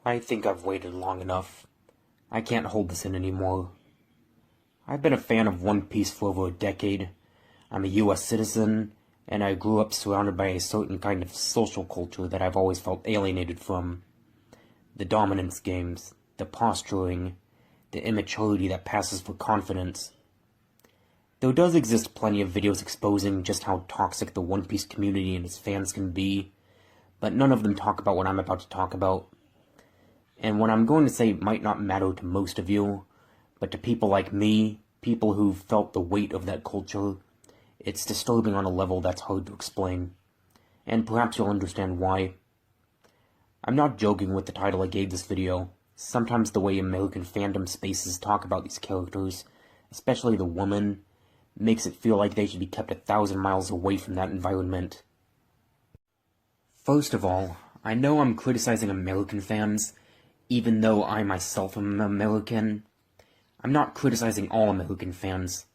I think I've waited long enough. I can't hold this in anymore. I've been a fan of One Piece for over a decade. I'm a US citizen, and I grew up surrounded by a certain kind of social culture that I've always felt alienated from. The dominance games, the posturing, the immaturity that passes for confidence. There does exist plenty of videos exposing just how toxic the One Piece community and its fans can be, but none of them talk about what I'm about to talk about. And what I'm going to say might not matter to most of you, but to people like me, people who've felt the weight of that culture, it's disturbing on a level that's hard to explain. And perhaps you'll understand why. I'm not joking with the title I gave this video. Sometimes the way American fandom spaces talk about these characters, especially the woman, makes it feel like they should be kept 1,000 miles away from that environment. First of all, I know I'm criticizing American fans, even though I myself am American. I'm not criticizing all American fans.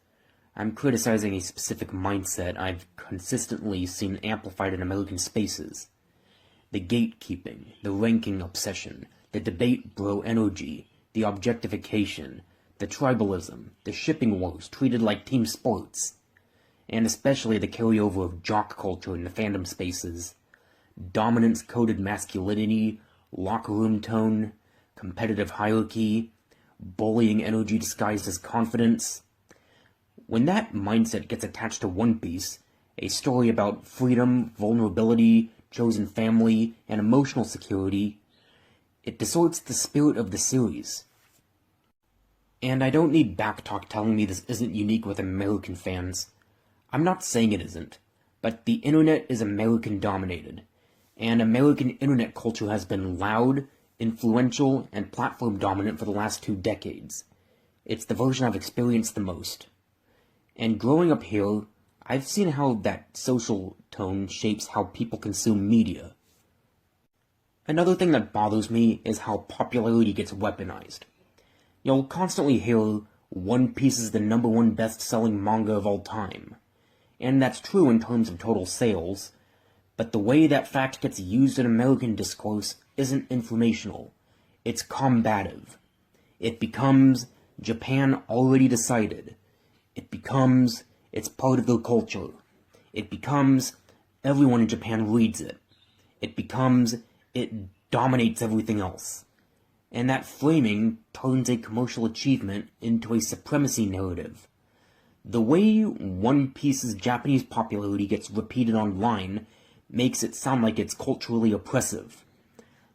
I'm criticizing a specific mindset I've consistently seen amplified in American spaces. The gatekeeping, the ranking obsession, the debate bro energy, the objectification, the tribalism, the shipping wars treated like team sports, and especially the carryover of jock culture in the fandom spaces. Dominance-coded masculinity, locker room tone, competitive hierarchy, bullying energy disguised as confidence. When that mindset gets attached to One Piece, a story about freedom, vulnerability, chosen family, and emotional security, it distorts the spirit of the series. And I don't need backtalk telling me this isn't unique with American fans. I'm not saying it isn't, but the internet is American-dominated, and American internet culture has been loud, influential, and platform-dominant for the last 2 decades. It's the version I've experienced the most. And growing up here, I've seen how that social tone shapes how people consume media. Another thing that bothers me is how popularity gets weaponized. You'll constantly hear, One Piece is the #1 best-selling manga of all time. And that's true in terms of total sales, but the way that fact gets used in American discourse isn't informational. It's combative. It becomes, Japan already decided. It becomes, it's part of their culture. It becomes, everyone in Japan reads it. It becomes, it dominates everything else. And that framing turns a commercial achievement into a supremacy narrative. The way One Piece's Japanese popularity gets repeated online makes it sound like it's culturally oppressive.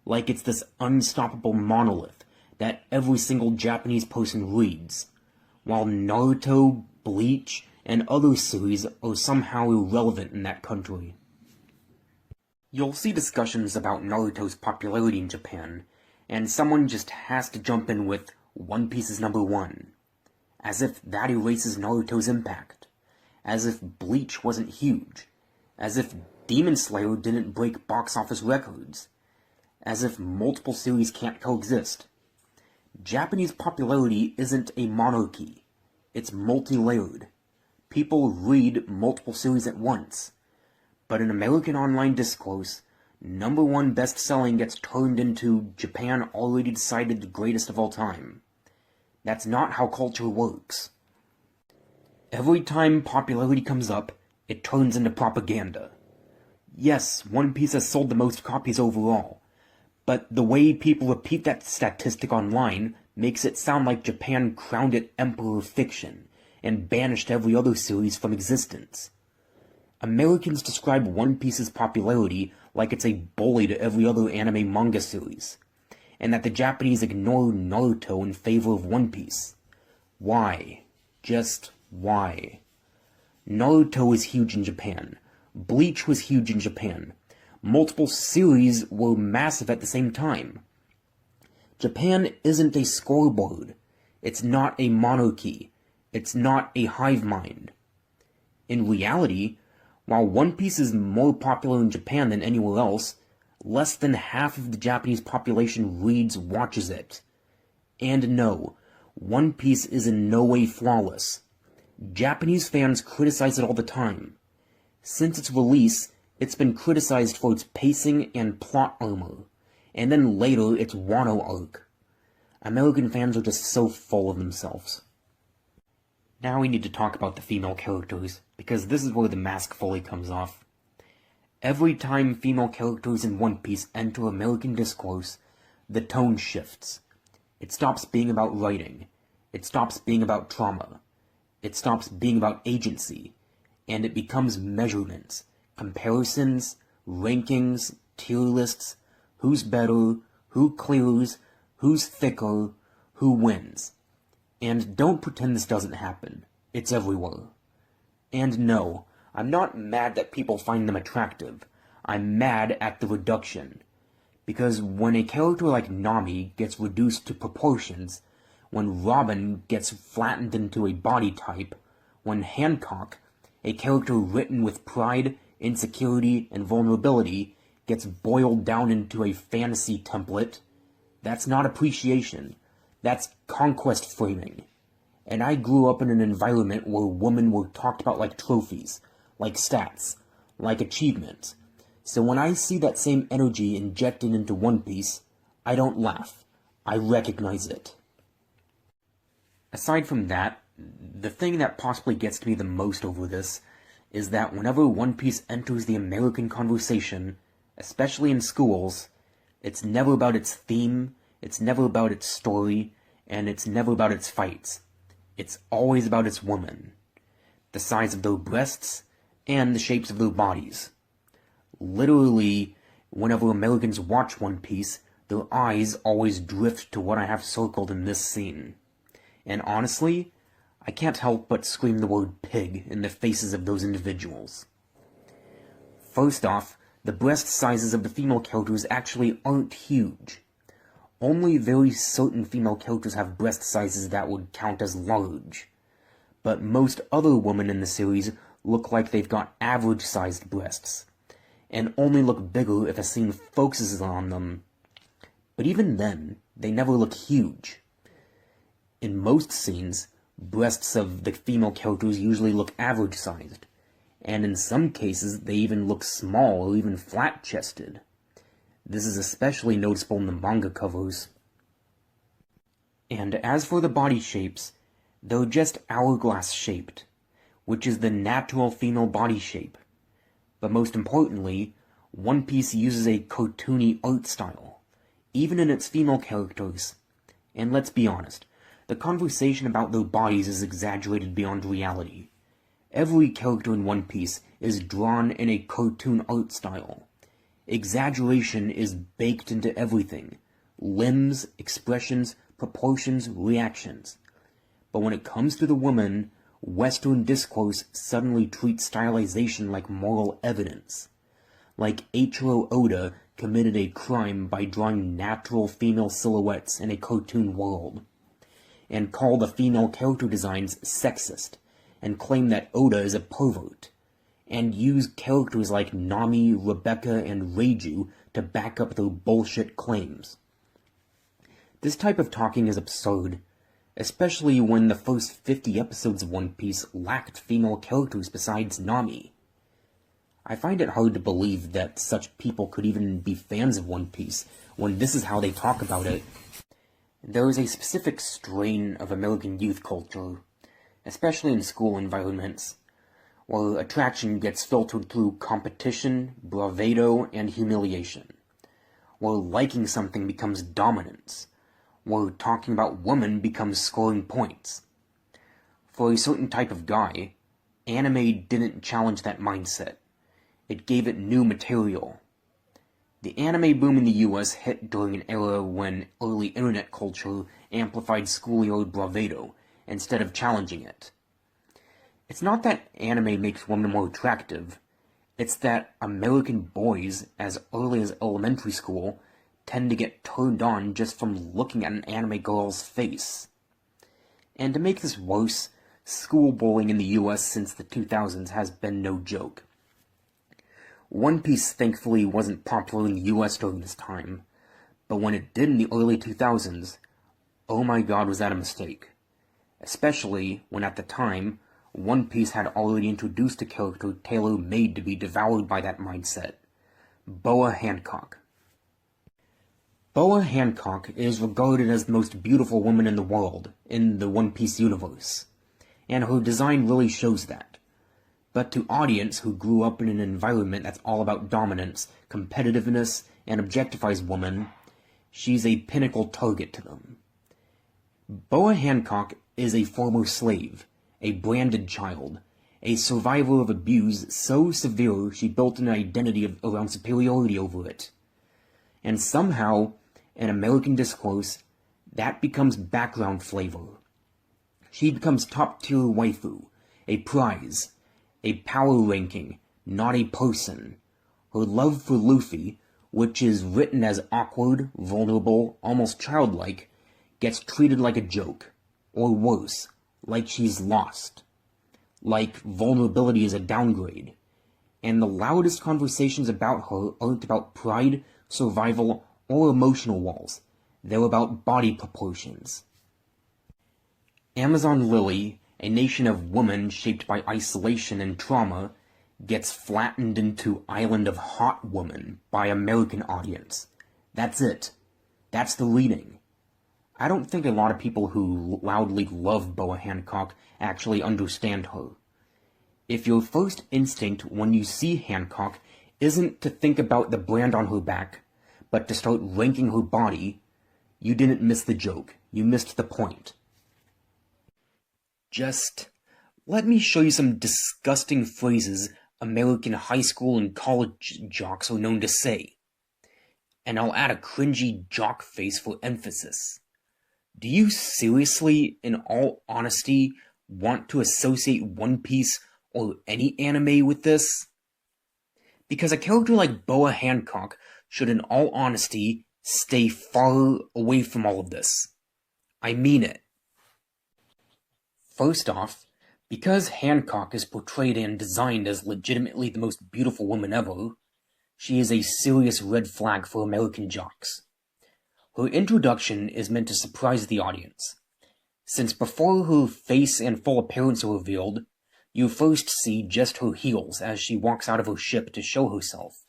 Like it's this unstoppable monolith that every single Japanese person reads, while Naruto, Bleach, and other series are somehow irrelevant in that country. You'll see discussions about Naruto's popularity in Japan, and someone just has to jump in with One Piece is #1, as if that erases Naruto's impact, as if Bleach wasn't huge, as if Demon Slayer didn't break box office records, as if multiple series can't coexist. Japanese popularity isn't a monarchy. It's multi-layered. People read multiple series at once. But in American online discourse, #1 best-selling gets turned into Japan already decided the greatest of all time. That's not how culture works. Every time popularity comes up, it turns into propaganda. Yes, One Piece has sold the most copies overall, but the way people repeat that statistic online makes it sound like Japan crowned it emperor of fiction and banished every other series from existence. Americans describe One Piece's popularity like it's a bully to every other anime manga series, and that the Japanese ignore Naruto in favor of One Piece. Why? Just why? Naruto is huge in Japan. Bleach was huge in Japan. Multiple series were massive at the same time. Japan isn't a scoreboard. It's not a monarchy. It's not a hive mind. In reality, while One Piece is more popular in Japan than anywhere else, less than half of the Japanese population reads, watches it. And no, One Piece is in no way flawless. Japanese fans criticize it all the time. Since its release, it's been criticized for its pacing and plot armor, and then later it's Wano arc. American fans are just so full of themselves. Now we need to talk about the female characters, because this is where the mask fully comes off. Every time female characters in One Piece enter American discourse, the tone shifts. It stops being about writing. It stops being about trauma. It stops being about agency. And it becomes measurements, comparisons, rankings, tier lists, who's better, who clears, who's thicker, who wins. And don't pretend this doesn't happen. It's everywhere. And no, I'm not mad that people find them attractive. I'm mad at the reduction. Because when a character like Nami gets reduced to proportions, when Robin gets flattened into a body type, when Hancock, a character written with pride, insecurity, and vulnerability, gets boiled down into a fantasy template, that's not appreciation. That's conquest framing. And I grew up in an environment where women were talked about like trophies, like stats, like achievements. So when I see that same energy injected into One Piece, I don't laugh. I recognize it. Aside from that, the thing that possibly gets to me the most over this is that whenever One Piece enters the American conversation, especially in schools, it's never about its theme, it's never about its story, and it's never about its fights. It's always about its women, the size of their breasts, and the shapes of their bodies. Literally, whenever Americans watch One Piece, their eyes always drift to what I have circled in this scene. And honestly, I can't help but scream the word pig in the faces of those individuals. First off, the breast sizes of the female characters actually aren't huge. Only very certain female characters have breast sizes that would count as large. But most other women in the series look like they've got average-sized breasts, and only look bigger if a scene focuses on them. But even then, they never look huge. In most scenes, breasts of the female characters usually look average-sized, and in some cases they even look small or even flat-chested. This is especially noticeable in the manga covers. And as for the body shapes, they're just hourglass-shaped, which is the natural female body shape. But most importantly, One Piece uses a cartoony art style, even in its female characters. And let's be honest, the conversation about their bodies is exaggerated beyond reality. Every character in One Piece is drawn in a cartoon art style. Exaggeration is baked into everything. Limbs, expressions, proportions, reactions. But when it comes to the woman, Western discourse suddenly treats stylization like moral evidence. Like Eiichiro Oda committed a crime by drawing natural female silhouettes in a cartoon world, and call the female character designs sexist, and claim that Oda is a pervert, and use characters like Nami, Rebecca, and Reiju to back up their bullshit claims. This type of talking is absurd, especially when the first 50 episodes of One Piece lacked female characters besides Nami. I find it hard to believe that such people could even be fans of One Piece when this is how they talk about it. There is a specific strain of American youth culture, especially in school environments, where attraction gets filtered through competition, bravado, and humiliation, where liking something becomes dominance, where talking about women becomes scoring points. For a certain type of guy, anime didn't challenge that mindset. It gave it new material. The anime boom in the US hit during an era when early internet culture amplified schoolyard bravado instead of challenging it. It's not that anime makes women more attractive, it's that American boys, as early as elementary school, tend to get turned on just from looking at an anime girl's face. And to make this worse, school bullying in the US since the 2000s has been no joke. One Piece thankfully wasn't popular in the US during this time, but when it did in the early 2000s, oh my god was that a mistake. Especially when at the time, One Piece had already introduced a character tailor-made to be devoured by that mindset, Boa Hancock. Boa Hancock is regarded as the most beautiful woman in the world, in the One Piece universe, and her design really shows that. But to audience who grew up in an environment that's all about dominance, competitiveness, and objectifies women, she's a pinnacle target to them. Boa Hancock is a former slave, a branded child, a survivor of abuse so severe she built an identity around superiority over it. And somehow, in American discourse, that becomes background flavor. She becomes top-tier waifu, a prize, a power ranking, not a person. Her love for Luffy, which is written as awkward, vulnerable, almost childlike, gets treated like a joke, or worse, like she's lost. Like vulnerability is a downgrade. And the loudest conversations about her aren't about pride, survival, or emotional walls. They're about body proportions. Amazon Lily, a nation of women shaped by isolation and trauma, gets flattened into Island of Hot Woman by American audience. That's it. That's the reading. I don't think a lot of people who loudly love Boa Hancock actually understand her. If your first instinct when you see Hancock isn't to think about the brand on her back, but to start ranking her body, you didn't miss the joke. You missed the point. Just let me show you some disgusting phrases American high school and college jocks are known to say. And I'll add a cringy jock face for emphasis. Do you seriously, in all honesty, want to associate One Piece or any anime with this? Because a character like Boa Hancock should, in all honesty, stay far away from all of this. I mean it. First off, because Hancock is portrayed and designed as legitimately the most beautiful woman ever, she is a serious red flag for American jocks. Her introduction is meant to surprise the audience, since before her face and full appearance are revealed, you first see just her heels as she walks out of her ship to show herself.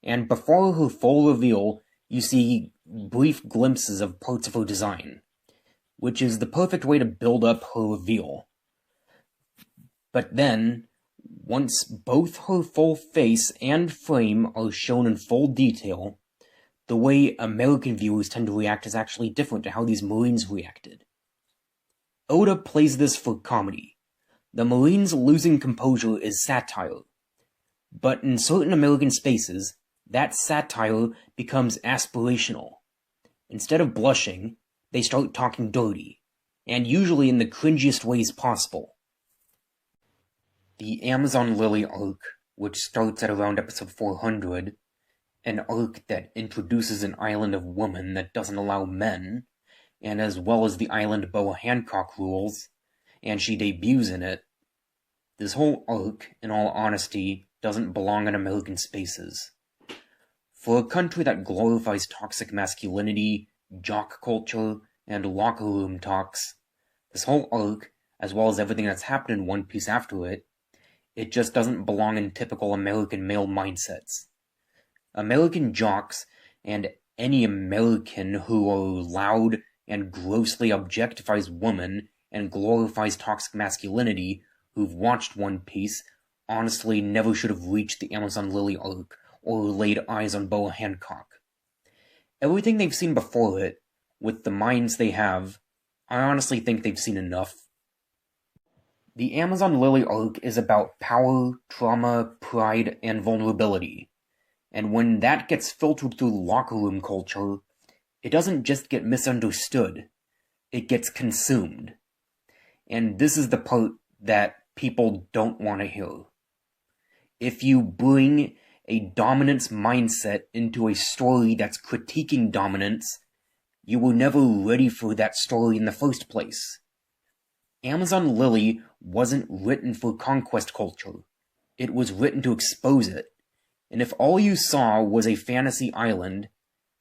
And before her full reveal, you see brief glimpses of parts of her design, which is the perfect way to build up her reveal. But then, once both her full face and frame are shown in full detail, the way American viewers tend to react is actually different to how these Marines reacted. Oda plays this for comedy. The Marines losing composure is satire. But in certain American spaces, that satire becomes aspirational. Instead of blushing, they start talking dirty, and usually in the cringiest ways possible. The Amazon Lily arc, which starts at around episode 400, an arc that introduces an island of women that doesn't allow men, and as well as the island Boa Hancock rules, and she debuts in it. This whole arc, in all honesty, doesn't belong in American spaces. For a country that glorifies toxic masculinity, jock culture, and locker room talks, this whole arc, as well as everything that's happened in One Piece after it, it just doesn't belong in typical American male mindsets. American jocks, and any American who are loud and grossly objectifies women and glorifies toxic masculinity who've watched One Piece honestly never should have reached the Amazon Lily arc or laid eyes on Boa Hancock. Everything they've seen before it, with the minds they have, I honestly think they've seen enough. The Amazon Lily arc is about power, trauma, pride, and vulnerability. And when that gets filtered through locker room culture, it doesn't just get misunderstood, it gets consumed. And this is the part that people don't want to hear. If you bring a dominance mindset into a story that's critiquing dominance, you were never ready for that story in the first place. Amazon Lily wasn't written for conquest culture. It was written to expose it. And if all you saw was a fantasy island,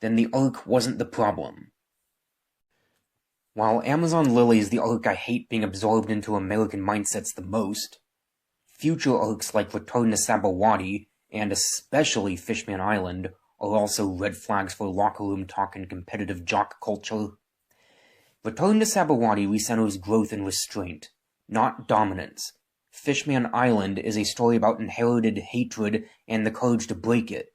then the arc wasn't the problem. While Amazon Lily is the arc I hate being absorbed into American mindsets the most, future arcs like Return to Sabaody and especially Fishman Island are also red flags for locker room talk and competitive jock culture. Return to Sabaody recenters growth and restraint, not dominance. Fishman Island is a story about inherited hatred and the courage to break it.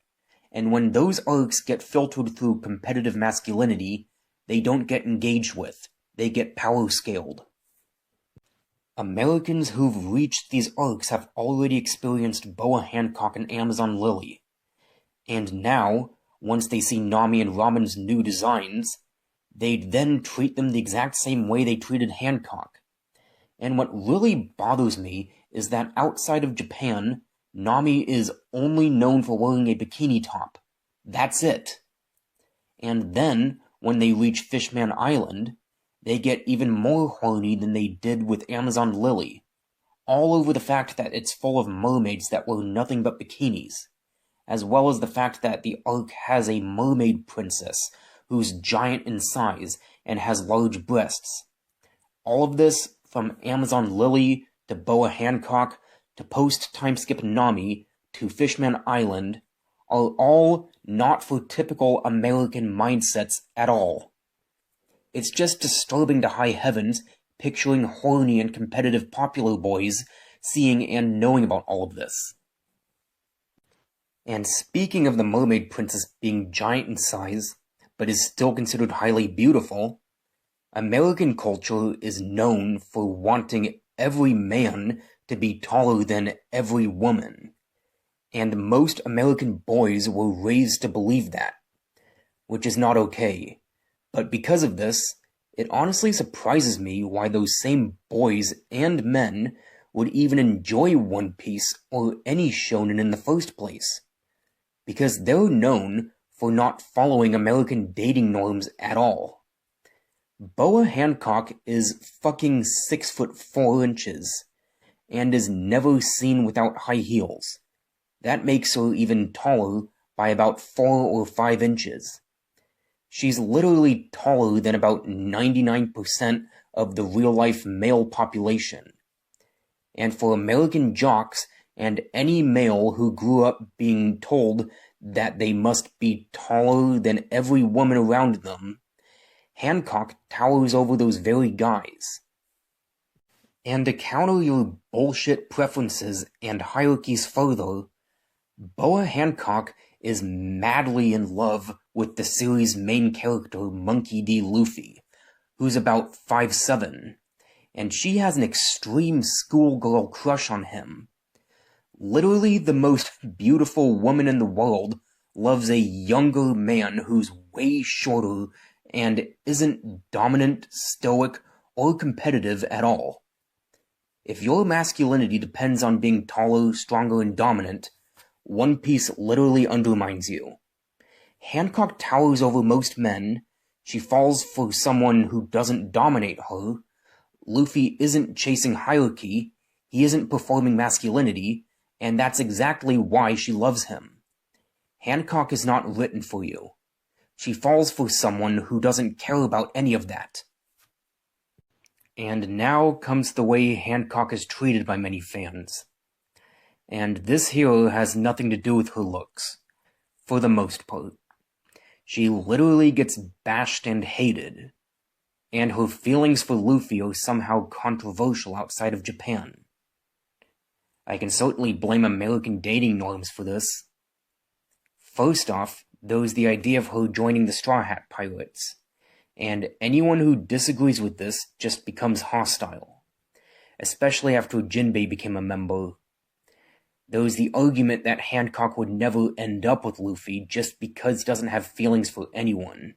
And when those arcs get filtered through competitive masculinity, they don't get engaged with, they get power scaled. Americans who've reached these arcs have already experienced Boa Hancock and Amazon Lily. And now, once they see Nami and Robin's new designs, they'd then treat them the exact same way they treated Hancock. And what really bothers me is that outside of Japan, Nami is only known for wearing a bikini top. That's it. And then, when they reach Fishman Island, they get even more horny than they did with Amazon Lily, all over the fact that it's full of mermaids that wear nothing but bikinis, as well as the fact that the arc has a mermaid princess who's giant in size and has large breasts. All of this, from Amazon Lily to Boa Hancock to post-timeskip Nami to Fishman Island, are all not for typical American mindsets at all. It's just disturbing to high heavens picturing horny and competitive popular boys seeing and knowing about all of this. And speaking of the mermaid princess being giant in size, but is still considered highly beautiful, American culture is known for wanting every man to be taller than every woman. And most American boys were raised to believe that, which is not okay. But because of this, it honestly surprises me why those same boys and men would even enjoy One Piece or any shonen in the first place. Because they're known for not following American dating norms at all. Boa Hancock is fucking 6'4" and is never seen without high heels. That makes her even taller by about 4 or 5 inches. She's literally taller than about 99% of the real-life male population. And for American jocks and any male who grew up being told that they must be taller than every woman around them, Hancock towers over those very guys. And to counter your bullshit preferences and hierarchies further, Boa Hancock is madly in love with the series' main character, Monkey D. Luffy, who's about 5'7", and she has an extreme schoolgirl crush on him. Literally the most beautiful woman in the world loves a younger man who's way shorter and isn't dominant, stoic, or competitive at all. If your masculinity depends on being taller, stronger, and dominant, One Piece literally undermines you. Hancock towers over most men, she falls for someone who doesn't dominate her, Luffy isn't chasing hierarchy, he isn't performing masculinity, and that's exactly why she loves him. Hancock is not written for you. She falls for someone who doesn't care about any of that. And now comes the way Hancock is treated by many fans. And this here has nothing to do with her looks, for the most part. She literally gets bashed and hated, and her feelings for Luffy are somehow controversial outside of Japan. I can certainly blame American dating norms for this. First off, there was the idea of her joining the Straw Hat Pirates, and anyone who disagrees with this just becomes hostile, especially after Jinbei became a member. There was the argument that Hancock would never end up with Luffy just because he doesn't have feelings for anyone.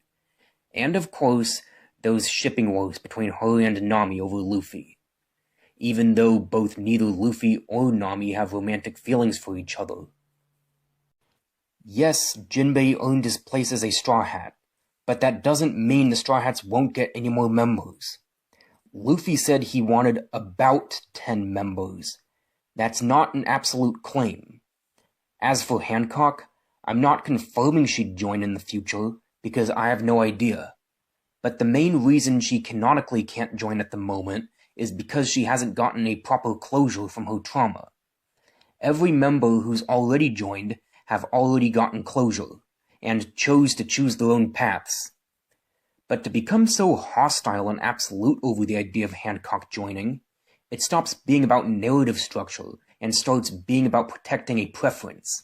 And of course, there was shipping wars between her and Nami over Luffy, even though both neither Luffy or Nami have romantic feelings for each other. Yes, Jinbei earned his place as a Straw Hat, but that doesn't mean the Straw Hats won't get any more members. Luffy said he wanted about 10 members. That's not an absolute claim. As for Hancock, I'm not confirming she'd join in the future, because I have no idea. But the main reason she canonically can't join at the moment is because she hasn't gotten a proper closure from her trauma. Every member who's already joined have already gotten closure, and chose to choose their own paths. But to become so hostile and absolute over the idea of Hancock joining, it stops being about narrative structure and starts being about protecting a preference.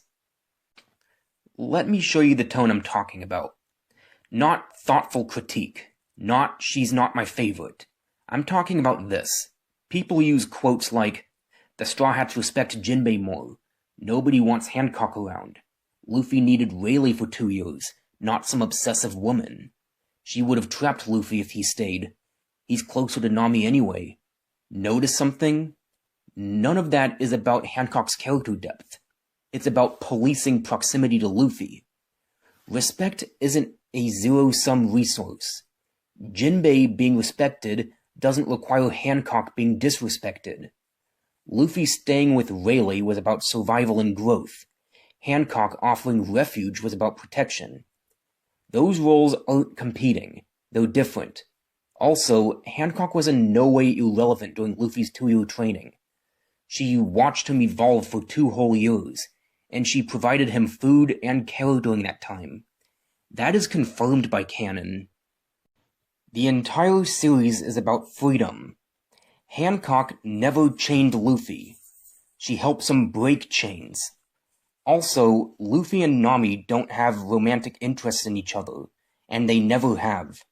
Let me show you the tone I'm talking about. Not thoughtful critique. Not, she's not my favorite. I'm talking about this. People use quotes like, the Straw Hats respect Jinbei more. Nobody wants Hancock around. Luffy needed Rayleigh for 2 years, not some obsessive woman. She would have trapped Luffy if he stayed. He's closer to Nami anyway. Notice something? None of that is about Hancock's character depth. It's about policing proximity to Luffy. Respect isn't a zero-sum resource. Jinbei being respected doesn't require Hancock being disrespected. Luffy staying with Rayleigh was about survival and growth. Hancock offering refuge was about protection. Those roles aren't competing. They're different. Also, Hancock was in no way irrelevant during Luffy's 2-year training. She watched him evolve for 2 whole years, and she provided him food and care during that time. That is confirmed by canon. The entire series is about freedom. Hancock never chained Luffy. She helps him break chains. Also, Luffy and Nami don't have romantic interests in each other, and they never have.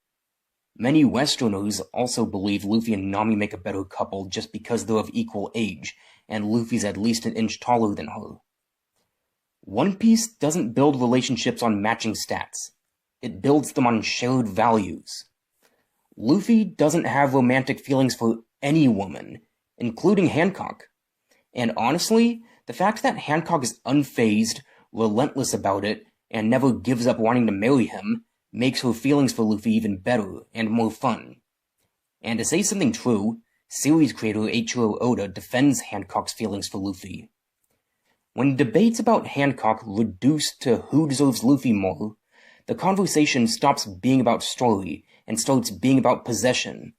Many Westerners also believe Luffy and Nami make a better couple just because they're of equal age, and Luffy's at least an inch taller than her. One Piece doesn't build relationships on matching stats. It builds them on shared values. Luffy doesn't have romantic feelings for any woman, including Hancock. And honestly, the fact that Hancock is unfazed, relentless about it, and never gives up wanting to marry him, makes her feelings for Luffy even better and more fun. And to say something true, series creator Eiichiro Oda defends Hancock's feelings for Luffy. When debates about Hancock reduce to who deserves Luffy more, the conversation stops being about story and starts being about possession.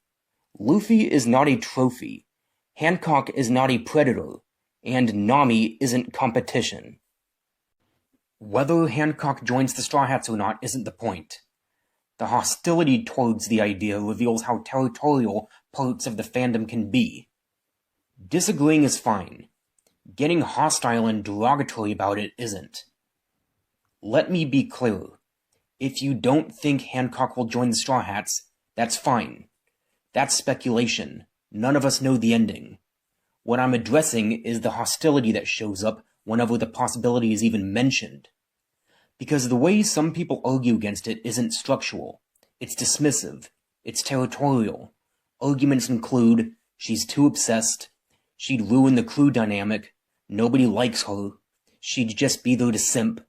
Luffy is not a trophy, Hancock is not a predator, and Nami isn't competition. Whether Hancock joins the Straw Hats or not isn't the point. The hostility towards the idea reveals how territorial parts of the fandom can be. Disagreeing is fine. Getting hostile and derogatory about it isn't. Let me be clear. If you don't think Hancock will join the Straw Hats, that's fine. That's speculation. None of us know the ending. What I'm addressing is the hostility that shows up whenever the possibility is even mentioned. Because the way some people argue against it isn't structural. It's dismissive. It's territorial. Arguments include, she's too obsessed, she'd ruin the crew dynamic, nobody likes her, she'd just be there to simp,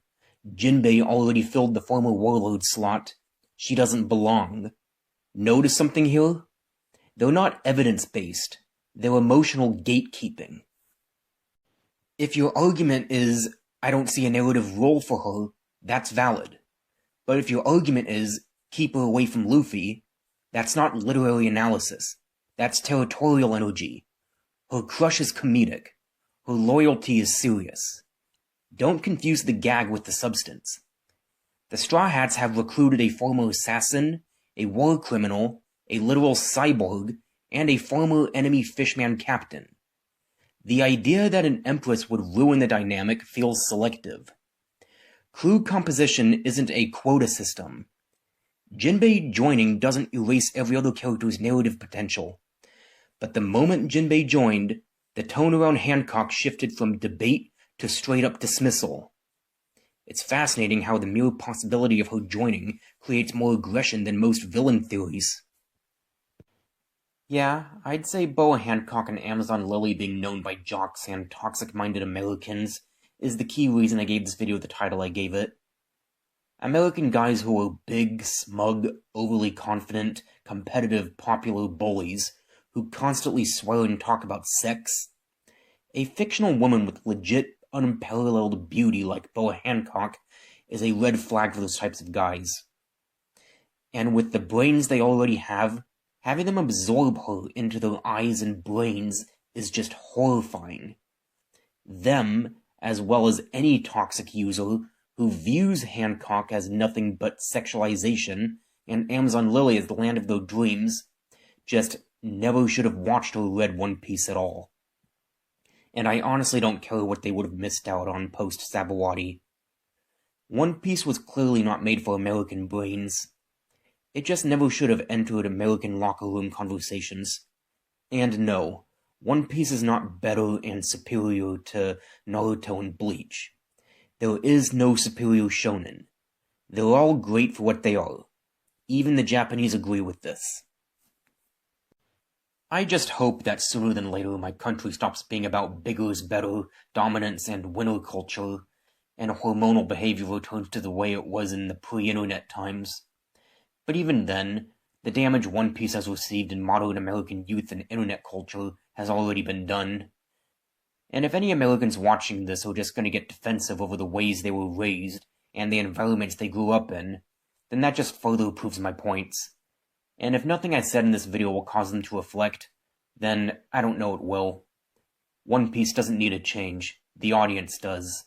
Jinbei already filled the former warlord slot, she doesn't belong. Notice something here? They're not evidence-based. They're emotional gatekeeping. If your argument is, I don't see a narrative role for her, that's valid. But if your argument is, keep her away from Luffy, that's not literary analysis. That's territorial energy. Her crush is comedic. Her loyalty is serious. Don't confuse the gag with the substance. The Straw Hats have recruited a former assassin, a war criminal, a literal cyborg, and a former enemy fishman captain. The idea that an empress would ruin the dynamic feels selective. Crew composition isn't a quota system. Jinbei joining doesn't erase every other character's narrative potential. But the moment Jinbei joined, the tone around Hancock shifted from debate to straight-up dismissal. It's fascinating how the mere possibility of her joining creates more aggression than most villain theories. Yeah, I'd say Boa Hancock and Amazon Lily being known by jocks and toxic-minded Americans is the key reason I gave this video the title I gave it. American guys who are big, smug, overly confident, competitive, popular bullies who constantly swear and talk about sex. A fictional woman with legit, unparalleled beauty like Boa Hancock is a red flag for those types of guys. And with the brains they already have, having them absorb her into their eyes and brains is just horrifying. Them, as well as any toxic user who views Hancock as nothing but sexualization and Amazon Lily as the land of their dreams, just never should have watched or read One Piece at all. And I honestly don't care what they would have missed out on post-Sabaody. One Piece was clearly not made for American brains. It just never should have entered American locker room conversations. And no, One Piece is not better and superior to Naruto and Bleach. There is no superior shonen. They're all great for what they are. Even the Japanese agree with this. I just hope that sooner than later my country stops being about bigger is better, dominance, and winner culture, and hormonal behavior returns to the way it was in the pre-internet times. But even then, the damage One Piece has received in modern American youth and internet culture has already been done. And if any Americans watching this are just going to get defensive over the ways they were raised and the environments they grew up in, then that just further proves my points. And if nothing I said in this video will cause them to reflect, then I don't know it will. One Piece doesn't need a change. The audience does.